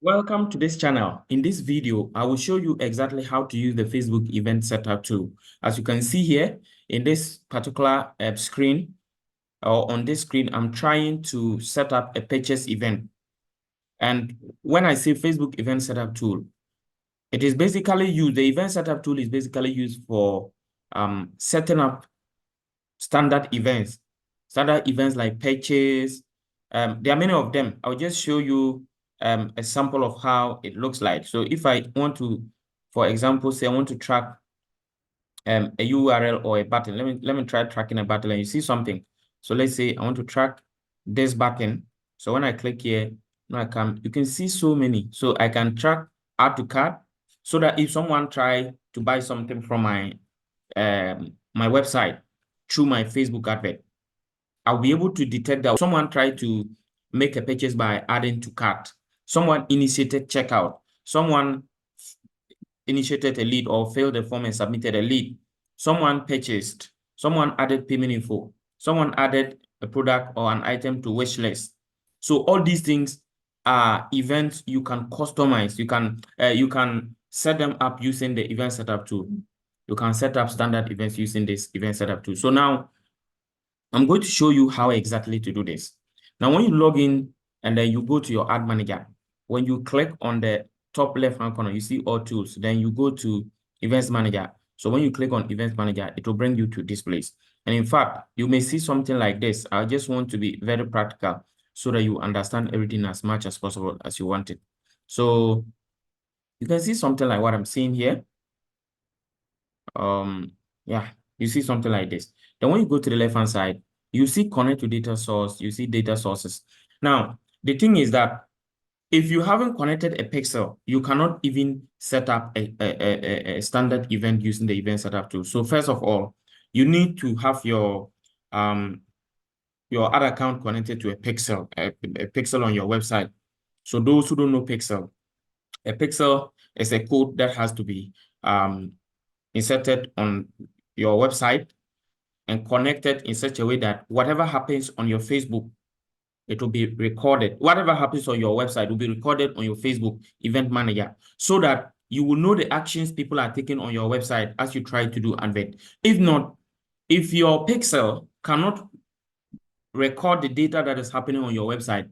Welcome to this channel. In this video, I will show you exactly how to use the Facebook event setup tool. As you can see here in this particular screen, or on this screen, I'm trying to set up a purchase event. And when I say Facebook event setup tool, it is basically used, the event setup tool is basically used for setting up standard events like purchase. There are many of them. I'll just show you a sample of how it looks like. So if I want to, for example, say I want to track a URL or a button, let me try tracking a button and you see something. So let's say I want to track this button. So when I click here, now you can see so many. So I can track add to cart so that if someone try to buy something from my website through my Facebook advert, I'll be able to detect that someone tried to make a purchase by adding to cart, someone initiated checkout, someone initiated a lead or filled the form and submitted a lead, someone purchased, someone added payment info, someone added a product or an item to wish list. So all these things are events you can customize. You can set them up using the event setup tool. You can set up standard events using this event setup tool. So now I'm going to show you how exactly to do this. Now, when you log in and then you go to your ad manager, when you click on the top left-hand corner, you see all tools. Then you go to events manager. So when you click on events manager, it will bring you to this place. And in fact, you may see something like this. I just want to be very practical so that you understand everything as much as possible as you want it. So you can see something like what I'm seeing here. Yeah, you see something like this. Then when you go to the left-hand side, you see connect to data source, you see data sources. Now, the thing is that if you haven't connected a pixel, you cannot even set up a standard event using the event setup tool. So first of all, you need to have your ad account connected to a pixel, a pixel on your website. So those who don't know pixel, a pixel is a code that has to be inserted on your website and connected in such a way that whatever happens on your Facebook, it will be recorded. Whatever happens on your website will be recorded on your Facebook event manager so that you will know the actions people are taking on your website as you try to do advert. If not, if your pixel cannot record the data that is happening on your website,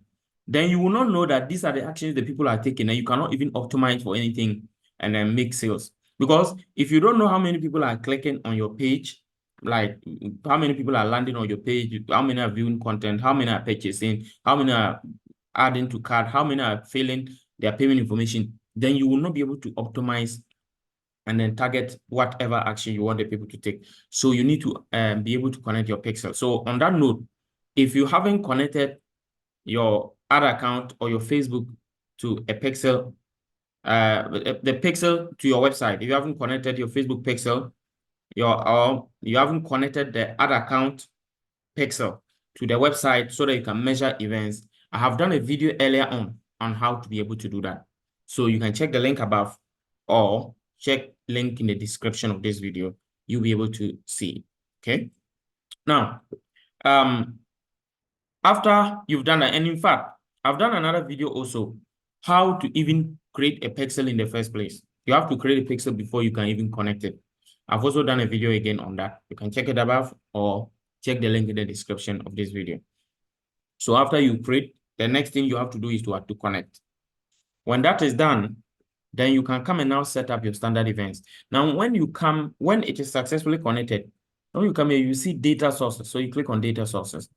then you will not know that these are the actions the people are taking, and you cannot even optimize for anything and then make sales. Because if you don't know how many people are clicking on your page, like how many people are landing on your page, how many are viewing content, how many are purchasing, how many are adding to cart, how many are filling their payment information, then you will not be able to optimize and then target whatever action you want the people to take. So you need to be able to connect your pixel. So on that note, if you haven't connected your ad account or your Facebook to a pixel, the pixel to your website, if you haven't connected your Facebook pixel, or you haven't connected the ad account pixel to the website so that you can measure events, I have done a video earlier on how to be able to do that. So you can check the link above or check link in the description of this video. You'll be able to see. Okay. Now, after you've done that, and in fact, I've done another video also, how to even create a pixel in the first place. You have to create a pixel before you can even connect it. I've also done a video again on that. You can check it above or check the link in the description of this video. So after you create, the next thing you have to do is to connect. When that is done, then you can come and now set up your standard events. Now, when it is successfully connected, when you come here, you see data sources. So you click on data sources.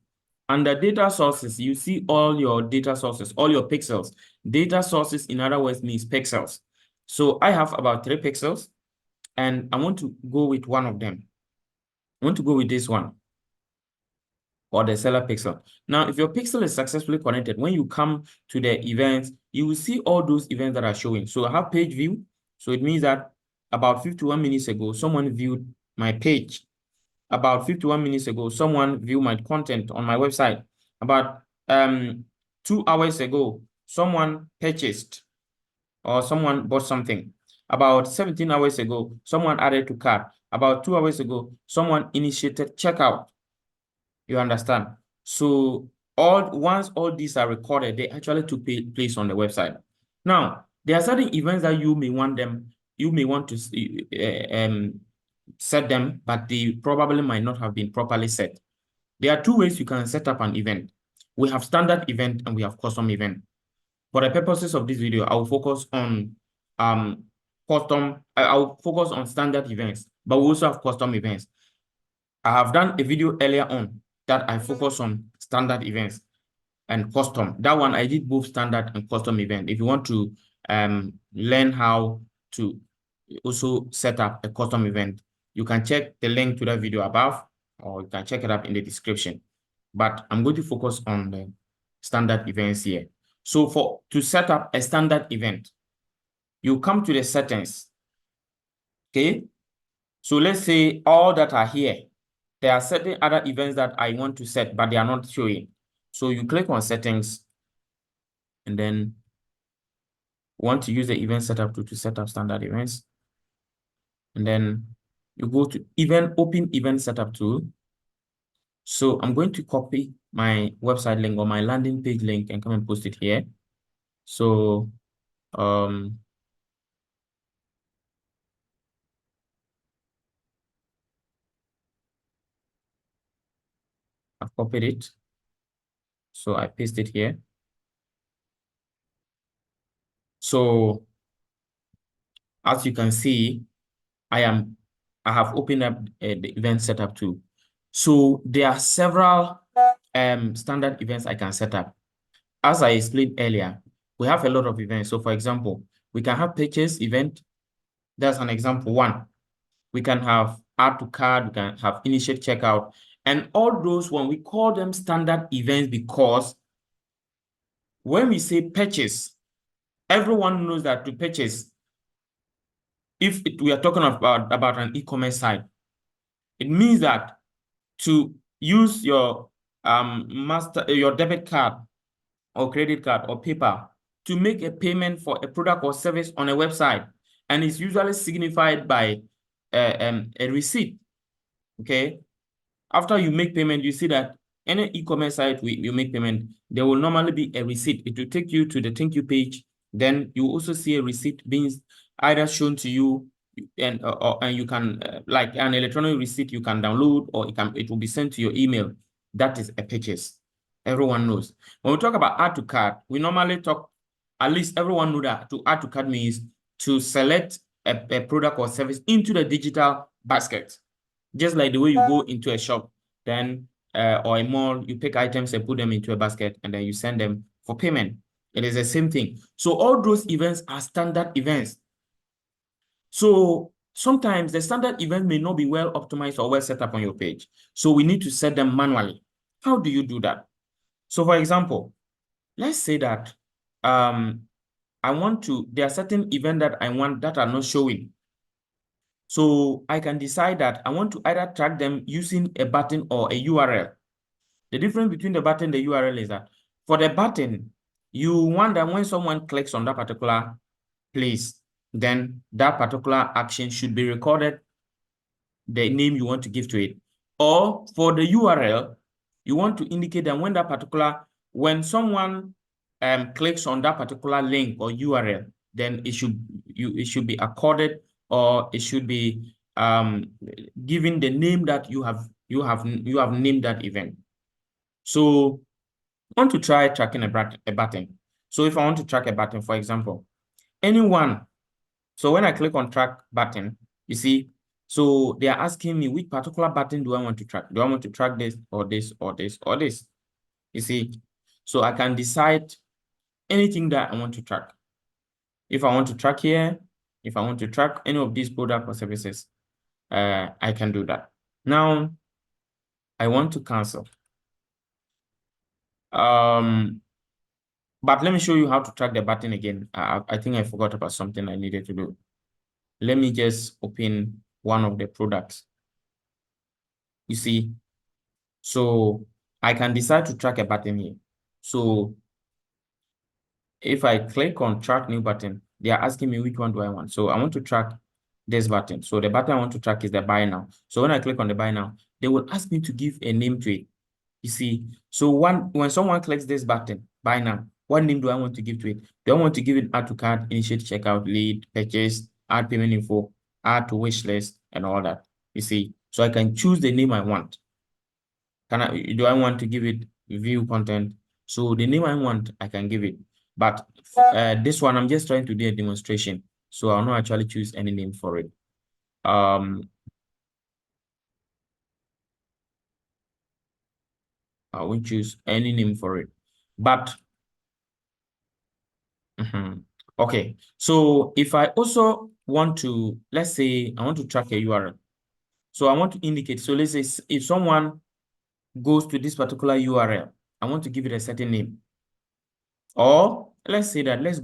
Under data sources, you see all your data sources, all your pixels. Data sources, in other words, means pixels. So I have about 3 pixels, and I want to go with one of them. I want to go with this one, or the seller pixel. Now, if your pixel is successfully connected, when you come to the events, you will see all those events that are showing. So I have page view. So it means that about 51 minutes ago, someone viewed my page. About 51 minutes ago, someone viewed my content on my website. About 2 hours ago, someone purchased or someone bought something. About 17 hours ago, someone added to cart. About 2 hours ago, someone initiated checkout. You understand? So once all these are recorded, they actually took place on the website. Now, there are certain events that you may want to set them, but they probably might not have been properly set. There are two ways you can set up an event. We have standard event and we have custom event. For the purposes of this video, I will focus on I'll focus on standard events, but we also have custom events. I have done a video earlier on that I focus on standard events and custom. That one I did both standard and custom event. If you want to learn how to also set up a custom event, you can check the link to that video above, or you can check it up in the description. But I'm going to focus on the standard events here. So to set up a standard event, you come to the settings. Okay. So let's say all that are here. There are certain other events that I want to set, but they are not showing. So you click on settings, and then want to use the event setup to set up standard events. And then you go to open event setup tool. So I'm going to copy my website link or my landing page link and come and post it here. So I've copied it. So I paste it here. So as you can see, I have opened up the event setup tool. So there are several standard events I can set up. As I explained earlier, we have a lot of events. So for example, we can have purchase event. That's an example one. We can have add to cart, we can have initiate checkout, and all those when we call them standard events because when we say purchase, everyone knows that to purchase, if we are talking about an e-commerce site, it means that to use your your debit card or credit card or PayPal to make a payment for a product or service on a website, and it's usually signified by a receipt. Okay, after you make payment, you see that any e-commerce site you make payment, there will normally be a receipt. It will take you to the thank you page. Then you also see a receipt being either shown to you, and you can like an electronic receipt you can download, or it will be sent to your email. That is a purchase. Everyone knows. When we talk about add to cart, we normally talk, at least everyone knows that to add to cart means to select a product or service into the digital basket. Just like the way you go into a shop, then or a mall, you pick items and put them into a basket, and then you send them for payment. It is the same thing. So all those events are standard events. So sometimes the standard event may not be well optimized or well set up on your page. So we need to set them manually. How do you do that? So for example, let's say that there are certain events that I want that are not showing. So I can decide that I want to either track them using a button or a URL. The difference between the button and the URL is that for the button, you want that when someone clicks on that particular place, then that particular action should be recorded, the name you want to give to it. Or for the URL, you want to indicate that when someone clicks on that particular link or URL, then it should be accorded, or it should be given the name that you have named that event. So I want to try tracking a button. So if I want to track a button, for example, anyone. So when I click on track button, you see, so they are asking me which particular button do I want to track? Do I want to track this or this or this or this? You see, so I can decide anything that I want to track. If I want to track here, if I want to track any of these products or services, I can do that. Now, I want to cancel. But let me show you how to track the button again. I think I forgot about something I needed to do. Let me just open one of the products. You see, so I can decide to track a button here. So if I click on track new button, they are asking me which one do I want. So I want to track this button. So the button I want to track is the buy now. So when I click on the buy now, they will ask me to give a name to it. You see, so when someone clicks this button, buy now, What name do I want to give to it? Do I want to give it add to cart, initiate checkout, lead, purchase, add payment info, add to wish list, and all that? You see, so I can choose the name I want. Do I want to give it view content? So the name I want, I can give it. But this one, I'm just trying to do a demonstration. So I'll not actually choose any name for it. I won't choose any name for it. But okay. So if I also want to, let's say I want to track a URL. So I want to indicate. So let's say if someone goes to this particular URL, I want to give it a certain name. Or let's say that let's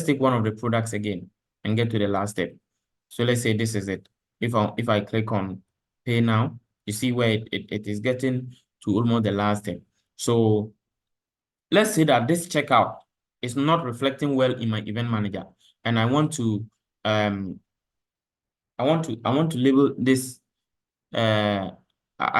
take one of the products again and get to the last step. So let's say this is it. If I click on pay now, you see where it is getting to almost the last step. So let's say that this checkout is not reflecting well in my event manager, and I want to label this. I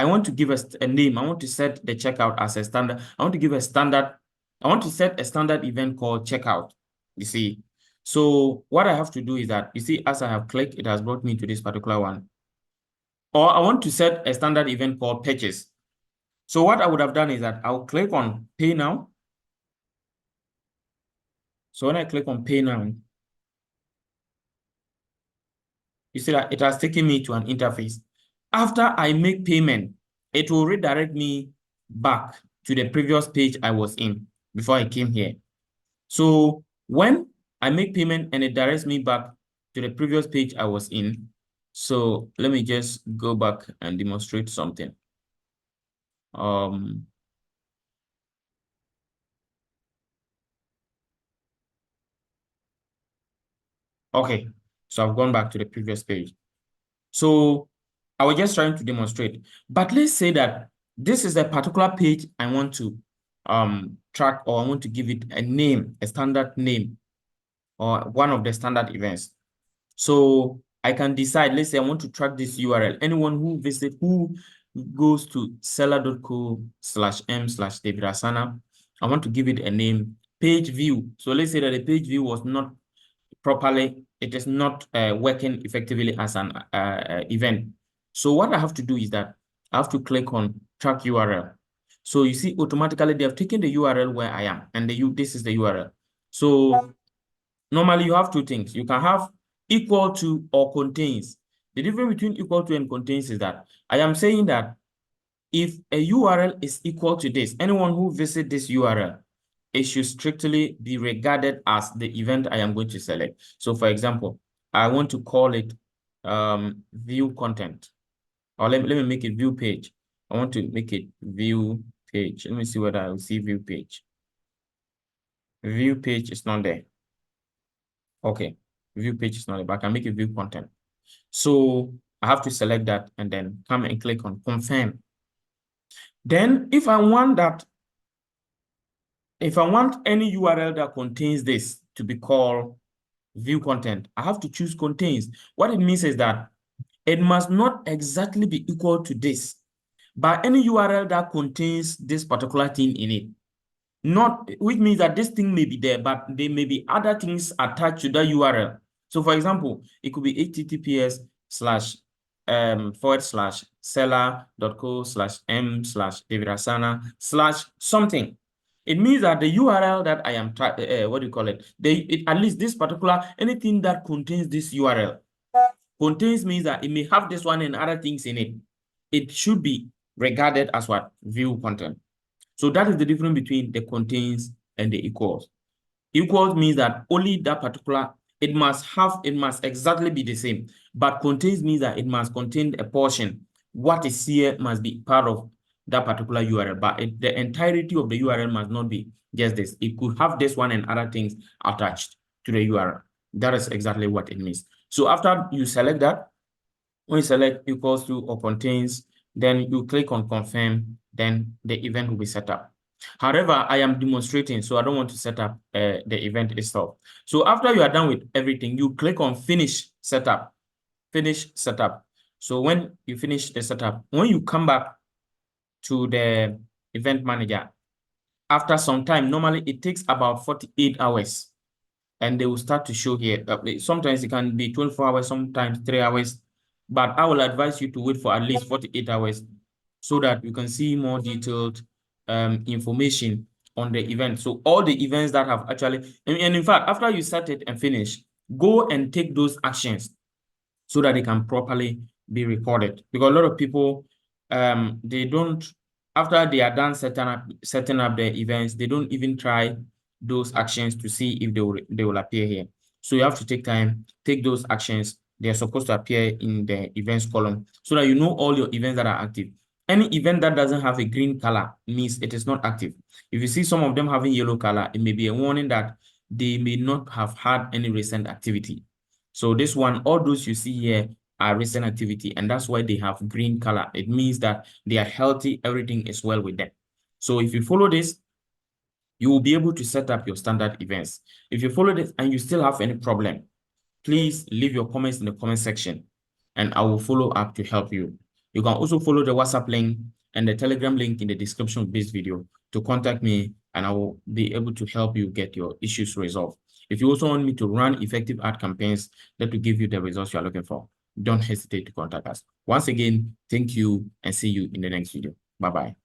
want to give a name. I want to set the checkout as a standard. I want to give a standard. I want to set a standard event called checkout. You see. So what I have to do is that, you see, as I have clicked, it has brought me to this particular one. Or I want to set a standard event called purchase. So what I would have done is that I'll click on pay now. So when I click on pay now, you see that it has taken me to an interface. After I make payment, it will redirect me back to the previous page I was in before I came here. So when I make payment and it directs me back to the previous page I was in, so let me just go back and demonstrate something. Okay, so I've gone back to the previous page. So I was just trying to demonstrate. But let's say that this is a particular page I want to track, or I want to give it a name, a standard name, or one of the standard events. So I can decide, let's say I want to track this URL. Anyone who goes to seller.co/m/davidasana, I want to give it a name, page view. So let's say that the page view was not properly, it is not working effectively as an event. So what I have to do is that I have to click on track URL. So you see, automatically they have taken the URL where I am, and this is the URL. So normally you have two things. You can have equal to or contains. The difference between equal to and contains is that I am saying that if a URL is equal to this, anyone who visits this URL, it should strictly be regarded as the event I am going to select. So for example, I want to call it view content, or let me make it view page. I want to make it view page. Let me see whether I will see view page. View page is not there. Okay, view page is not there, but I can make it view content. So I have to select that and then come and click on confirm. Then if I want any URL that contains this to be called view content, I have to choose contains. What it means is that it must not exactly be equal to this, but any URL that contains this particular thing in it. Which means that this thing may be there, but there may be other things attached to the URL. So for example, it could be https://seller.co/m/davidasana/ something. It means that the URL that I am at least this particular, anything that contains this URL. Contains means that it may have this one and other things in it. It should be regarded as what? View content. So that is the difference between the contains and the equals. Equals means that only that particular, it must exactly be the same. But contains means that it must contain a portion. What is here must be part of that particular URL, but the entirety of the URL must not be just this. It could have this one and other things attached to the URL. That is exactly what it means. So after you select that, when you select equals to or contains, then you click on confirm, then the event will be set up. However, I am demonstrating, so I don't want to set up the event itself. So after you are done with everything, you click on finish setup. Finish setup. So when you finish the setup, when you come back to the event manager, after some time, normally it takes about 48 hours, and they will start to show here. Sometimes it can be 24 hours, sometimes 3 hours, but I will advise you to wait for at least 48 hours so that you can see more detailed information on the event. So all the events that have actually, and in fact, after you set it and finish, go and take those actions so that they can properly be recorded. Because a lot of people, they don't, after they are done setting up the events, they don't even try those actions to see if they will appear here. So you have to take time, take those actions. They are supposed to appear in the events column so that you know all your events that are active. Any event that doesn't have a green color means it is not active. If you see some of them having yellow color, it may be a warning that they may not have had any recent activity. So this one, all those you see here are recent activity, and that's why they have green color. It means that they are healthy, everything is well with them. So if you follow this, you will be able to set up your standard events. If you follow this and you still have any problem, please leave your comments in the comment section and I will follow up to help you. You can also follow the WhatsApp link and the Telegram link in the description of this video to contact me, and I will be able to help you get your issues resolved. If you also want me to run effective ad campaigns that will give you the results you are looking for, don't hesitate to contact us. Once again, thank you and see you in the next video. Bye-bye.